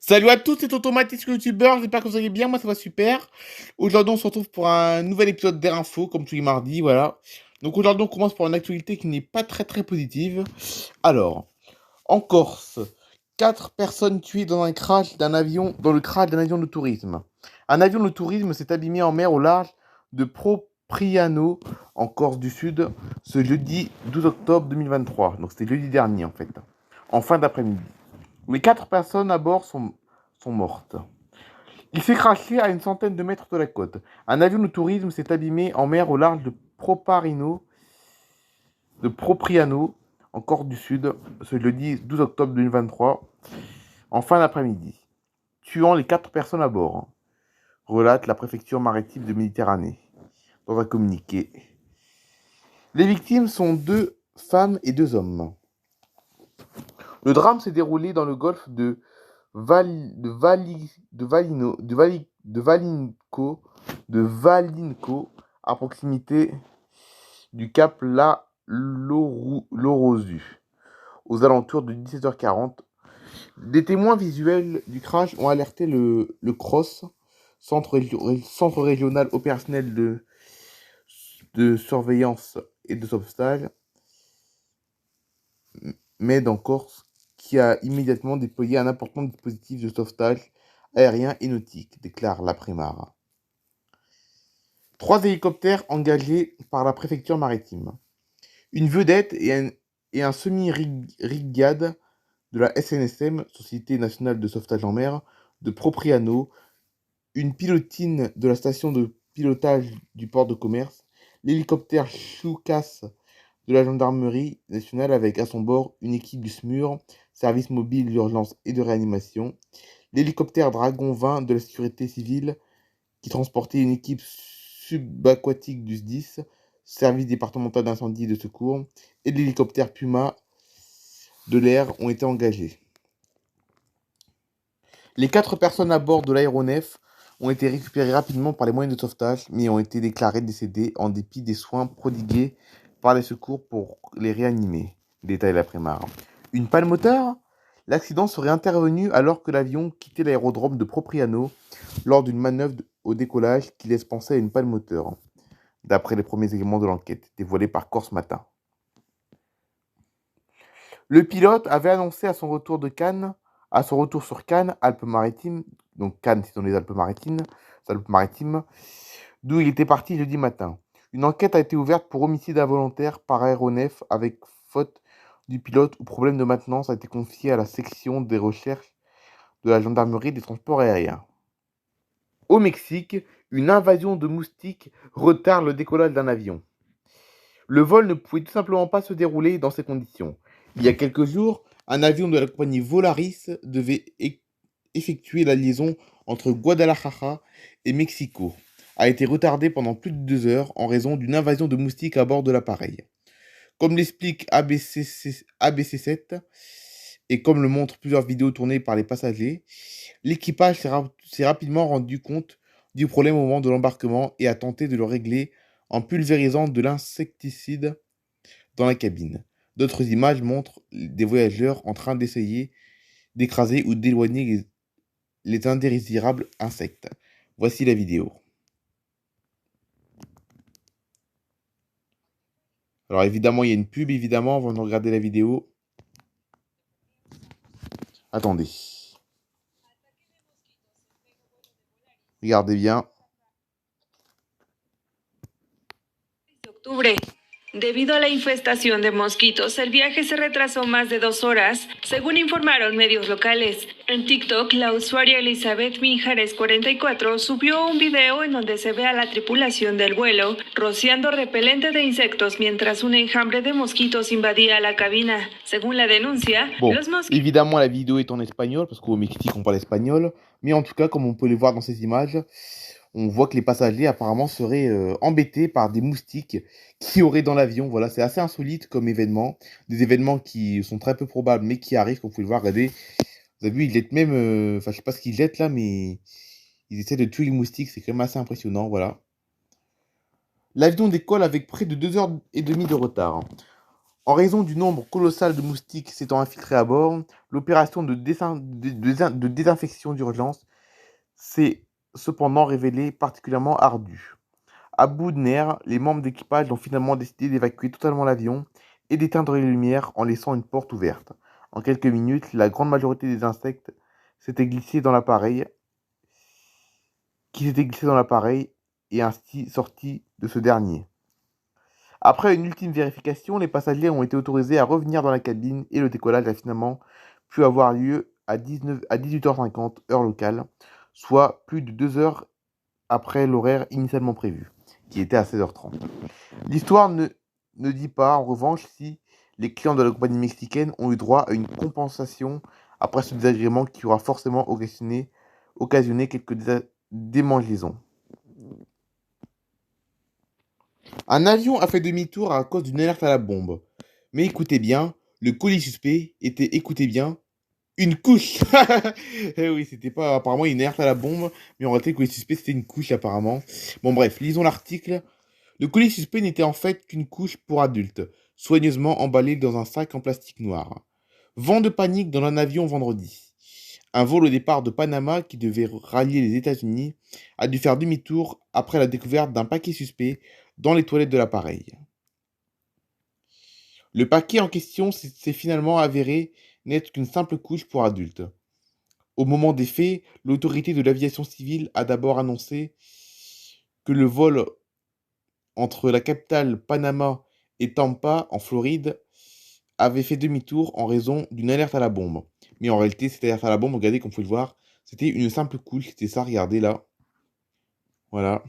Salut à tous, c'est Automatique YouTubeur, j'espère que vous allez bien, moi ça va super. Aujourd'hui on se retrouve pour un nouvel épisode d'Air Info, comme tous les mardis, voilà. Donc aujourd'hui on commence par une actualité qui n'est pas très positive. Alors, en Corse, 4 personnes tuées dans un crash d'un avion, dans le crash d'un avion de tourisme. Un avion de tourisme s'est abîmé en mer au large de Propriano, en Corse du Sud, ce jeudi 12 octobre 2023. Donc c'était jeudi dernier en fait, en fin d'après-midi. Les 4 personnes à bord sont mortes. Il s'est craché à une centaine de mètres de la côte. Un avion de tourisme s'est abîmé en mer au large de Propriano, en Corse du Sud, ce jeudi 12 octobre 2023, en fin d'après-midi, tuant les 4 personnes à bord, relate la préfecture maritime de Méditerranée, dans un communiqué. Les victimes sont 2 femmes et 2 hommes. Le drame s'est déroulé dans le golfe de à proximité du cap La Lorosu, aux alentours de 17h40. Des témoins visuels du crash ont alerté le CROSS, Centre régional opérationnel de surveillance et de sauvetage, MED en Corse, qui a immédiatement déployé un important dispositif de sauvetage aérien et nautique, déclare l'après-mare. 3 hélicoptères engagés par la préfecture maritime. Une vedette et un semi-rigade de la SNSM, Société nationale de sauvetage en mer, de Propriano, une pilotine de la station de pilotage du port de commerce, l'hélicoptère Choucas de la gendarmerie nationale avec à son bord une équipe du SMUR, service mobile d'urgence et de réanimation, l'hélicoptère Dragon 20 de la sécurité civile qui transportait une équipe subaquatique du SDIS, service départemental d'incendie et de secours, et l'hélicoptère Puma de l'air ont été engagés. Les 4 personnes à bord de l'aéronef ont été récupérées rapidement par les moyens de sauvetage, mais ont été déclarées décédées en dépit des soins prodigués par les secours pour les réanimer, détaille l'après-mare. Une panne moteur? L'accident serait intervenu alors que l'avion quittait l'aérodrome de Propriano lors d'une manœuvre au décollage qui laisse penser à une panne moteur, d'après les premiers éléments de l'enquête, dévoilés par Corse Matin. Le pilote avait annoncé à son retour sur Cannes, Alpes-Maritimes, donc Cannes c'est dans les Alpes-Maritimes, d'où il était parti jeudi matin. Une enquête a été ouverte pour homicide involontaire par aéronef avec faute du pilote ou problème de maintenance a été confiée à la section des recherches de la gendarmerie des transports aériens. Au Mexique, une invasion de moustiques retarde le décollage d'un avion. Le vol ne pouvait tout simplement pas se dérouler dans ces conditions. Il y a quelques jours, un avion de la compagnie Volaris devait effectuer la liaison entre Guadalajara et Mexico. A été retardé pendant plus de 2 heures en raison d'une invasion de moustiques à bord de l'appareil. Comme l'explique ABC7 et comme le montrent plusieurs vidéos tournées par les passagers, l'équipage s'est rapidement rendu compte du problème au moment de l'embarquement et a tenté de le régler en pulvérisant de l'insecticide dans la cabine. D'autres images montrent des voyageurs en train d'essayer d'écraser ou d'éloigner les indésirables insectes. Voici la vidéo. Alors évidemment, il y a une pub, évidemment, avant de regarder la vidéo. Attendez. Regardez bien. Octubre. Debido a la infestación de mosquitos, el viaje se retrasó más de 2 horas, según informaron medios locales. En TikTok, la usuaria Elizabeth Mijares 44 subió un video en donde se ve a la tripulación del vuelo rociando repelente de insectos mientras un enjambre de mosquitos invadía la cabina. Según la denuncia, Bon, los mosquitos... évidemment, la vidéo est en espagnol, parce qu'au Mexique, on parle espagnol. Mais en tout cas, comme on peut le voir dans ces images, on voit que les passagers apparemment seraient embêtés par des moustiques qui auraient dans l'avion. Voilà, c'est assez insolite comme événement. Des événements qui sont très peu probables, mais qui arrivent, comme vous pouvez le voir. Regardez, vous avez vu, ils jettent même... Enfin, je sais pas ce qu'ils jettent là, mais ils essaient de tuer les moustiques. C'est quand même assez impressionnant, voilà. L'avion décolle avec près de 2h30 de retard. En raison du nombre colossal de moustiques s'étant infiltrés à bord, l'opération de désinfection d'urgence s'est cependant révélée particulièrement ardue. À bout de nerfs, les membres d'équipage ont finalement décidé d'évacuer totalement l'avion et d'éteindre les lumières en laissant une porte ouverte. En quelques minutes, la grande majorité des insectes s'était glissé dans l'appareil, qui s'était glissé dans l'appareil et ainsi sorti de ce dernier. Après une ultime vérification, les passagers ont été autorisés à revenir dans la cabine et le décollage a finalement pu avoir lieu à 18h50 heure locale, soit plus de 2 heures après l'horaire initialement prévu, qui était à 16h30. L'histoire ne dit pas, en revanche, si les clients de la compagnie mexicaine ont eu droit à une compensation après ce désagrément qui aura forcément occasionné quelques démangeaisons. Un avion a fait demi-tour à cause d'une alerte à la bombe. Mais écoutez bien, le colis suspect était, écoutez bien, une couche. Eh oui, c'était pas apparemment une alerte à la bombe, mais en réalité, le colis suspect, c'était une couche apparemment. Bon bref, lisons l'article. Le colis suspect n'était en fait qu'une couche pour adultes, soigneusement emballée dans un sac en plastique noir. Vent de panique dans un avion vendredi. Un vol au départ de Panama qui devait rallier les États-Unis a dû faire demi-tour après la découverte d'un paquet suspect dans les toilettes de l'appareil. Le paquet en question s'est finalement avéré n'être qu'une simple couche pour adultes. Au moment des faits, l'autorité de l'aviation civile a d'abord annoncé que le vol entre la capitale Panama et Tampa, en Floride, avait fait demi-tour en raison d'une alerte à la bombe. Mais en réalité, cette alerte à la bombe, regardez comme vous pouvez le voir, c'était une simple couche, c'était ça, regardez là. Voilà.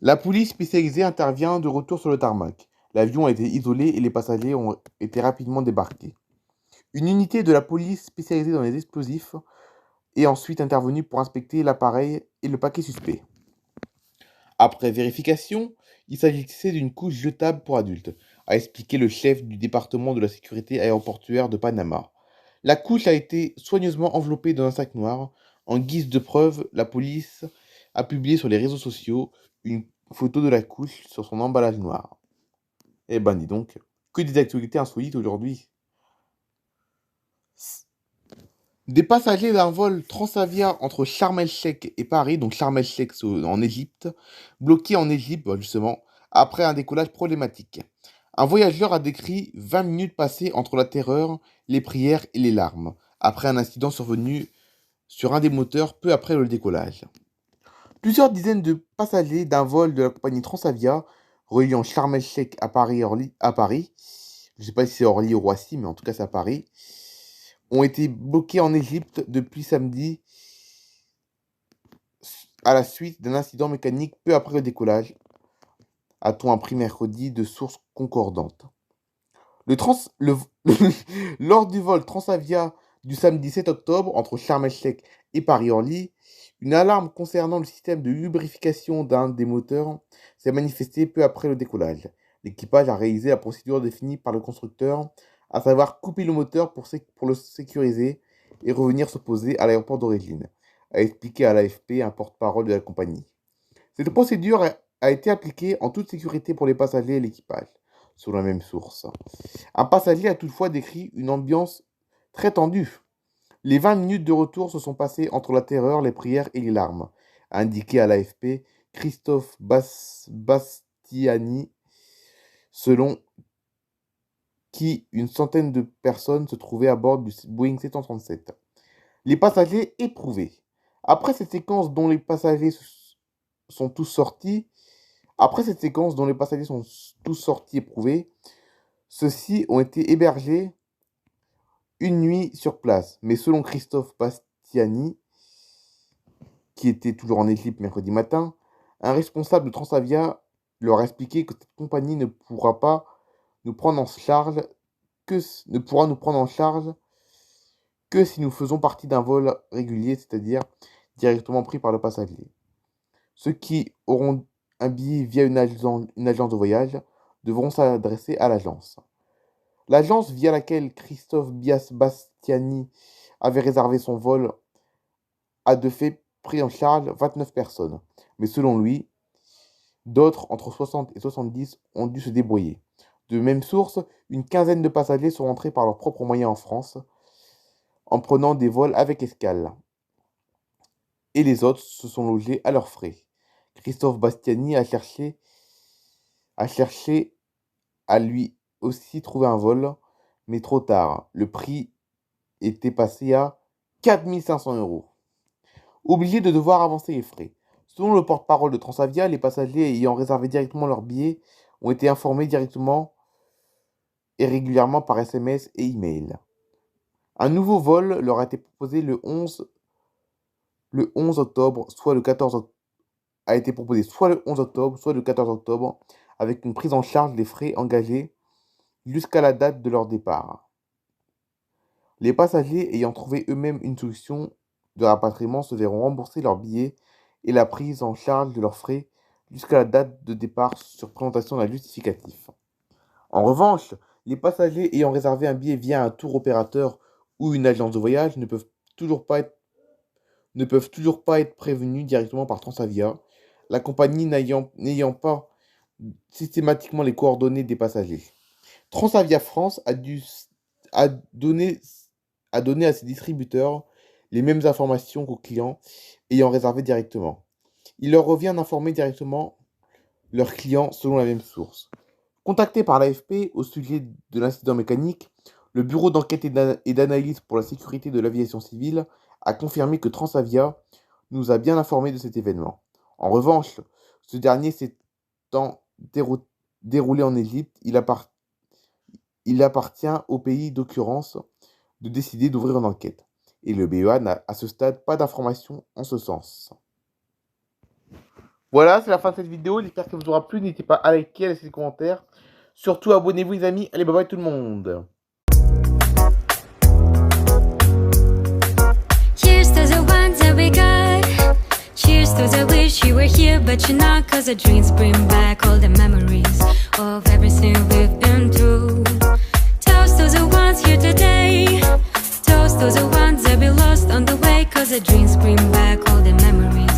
La police spécialisée intervient de retour sur le tarmac. L'avion a été isolé et les passagers ont été rapidement débarqués. Une unité de la police spécialisée dans les explosifs est ensuite intervenue pour inspecter l'appareil et le paquet suspect. Après vérification, il s'agissait d'une couche jetable pour adultes, a expliqué le chef du département de la sécurité aéroportuaire de Panama. La couche a été soigneusement enveloppée dans un sac noir. En guise de preuve, la police a publié sur les réseaux sociaux une photo de la couche sur son emballage noir. Eh ben dis donc, que des actualités insolites aujourd'hui. Des passagers d'un vol Transavia entre Sharm el-Sheikh et Paris, donc Sharm el-Sheikh en Égypte, bloqués en Égypte, justement, après un décollage problématique. Un voyageur a décrit 20 minutes passées entre la terreur, les prières et les larmes, après un incident survenu sur un des moteurs peu après le décollage. Plusieurs dizaines de passagers d'un vol de la compagnie Transavia reliant Sharm el-Sheikh à Paris, je ne sais pas si c'est Orly ou Roissy, mais en tout cas c'est à Paris, ont été bloqués en Égypte depuis samedi à la suite d'un incident mécanique peu après le décollage, a-t-on appris mercredi de sources concordantes. Lors du vol Transavia du samedi 7 octobre entre Sharm el-Sheikh et Paris-Orly, une alarme concernant le système de lubrification d'un des moteurs s'est manifestée peu après le décollage. L'équipage a réalisé la procédure définie par le constructeur, à savoir couper le moteur pour le sécuriser et revenir se poser à l'aéroport d'origine, a expliqué à l'AFP un porte-parole de la compagnie. Cette procédure a été appliquée en toute sécurité pour les passagers et l'équipage, selon la même source. Un passager a toutefois décrit une ambiance très tendue. Les 20 minutes de retour se sont passées entre la terreur, les prières et les larmes, a indiqué à l'AFP Christophe Bastiani, selon qui une centaine de personnes se trouvaient à bord du Boeing 737. Les passagers éprouvés. Après cette séquence dont les passagers sont tous sortis, éprouvés, ceux-ci ont été hébergés une nuit sur place. Mais selon Christophe Bastiani, qui était toujours en Égypte mercredi matin, un responsable de Transavia leur a expliqué que cette compagnie ne pourra nous prendre en charge que si nous faisons partie d'un vol régulier, c'est-à-dire directement pris par le passager. Ceux qui auront un billet via une agence de voyage devront s'adresser à l'agence. L'agence via laquelle Christophe Bastiani avait réservé son vol a de fait pris en charge 29 personnes. Mais selon lui, d'autres, entre 60 et 70, ont dû se débrouiller. De même source, une quinzaine de passagers sont rentrés par leurs propres moyens en France, en prenant des vols avec escale. Et les autres se sont logés à leurs frais. Christophe Bastiani a cherché à lui aussi trouver un vol, mais trop tard. Le prix était passé à 4 500 €. Obligé de devoir avancer les frais. Selon le porte-parole de Transavia, les passagers ayant réservé directement leur billet ont été informés directement et régulièrement par SMS et email. Un nouveau vol leur a été proposé le 11 octobre, soit le 14 octobre, a été proposé soit le 11 octobre, soit le 14 octobre, avec une prise en charge des frais engagés jusqu'à la date de leur départ. Les passagers ayant trouvé eux-mêmes une solution de rapatriement se verront rembourser leurs billets et la prise en charge de leurs frais jusqu'à la date de départ sur présentation d'un justificatif. En revanche, les passagers ayant réservé un billet via un tour opérateur ou une agence de voyage ne peuvent toujours pas être prévenus directement par Transavia, la compagnie n'ayant pas systématiquement les coordonnées des passagers. Transavia France a donné à ses distributeurs les mêmes informations qu'aux clients ayant réservé directement. Il leur revient d'informer directement leurs clients selon la même source. Contacté par l'AFP au sujet de l'incident mécanique, le Bureau d'enquête et d'analyse pour la sécurité de l'aviation civile a confirmé que Transavia nous a bien informés de cet événement. En revanche, ce dernier s'étant déroulé en Égypte, il appartient au pays d'occurrence de décider d'ouvrir une enquête. Et le BEA n'a à ce stade pas d'informations en ce sens. Voilà, c'est la fin de cette vidéo. J'espère qu'elle vous aura plu. N'hésitez pas à liker, à laisser des commentaires. Surtout, abonnez-vous les amis. Allez, bye bye tout le monde. Cheers to the ones that we got. Cheers to the wish you were here, but you're not. Cause the dreams bring back all the memories of everything we've been through. Toast to the ones here today. Toast to the ones that we lost on the way. Cause the dreams bring back all the memories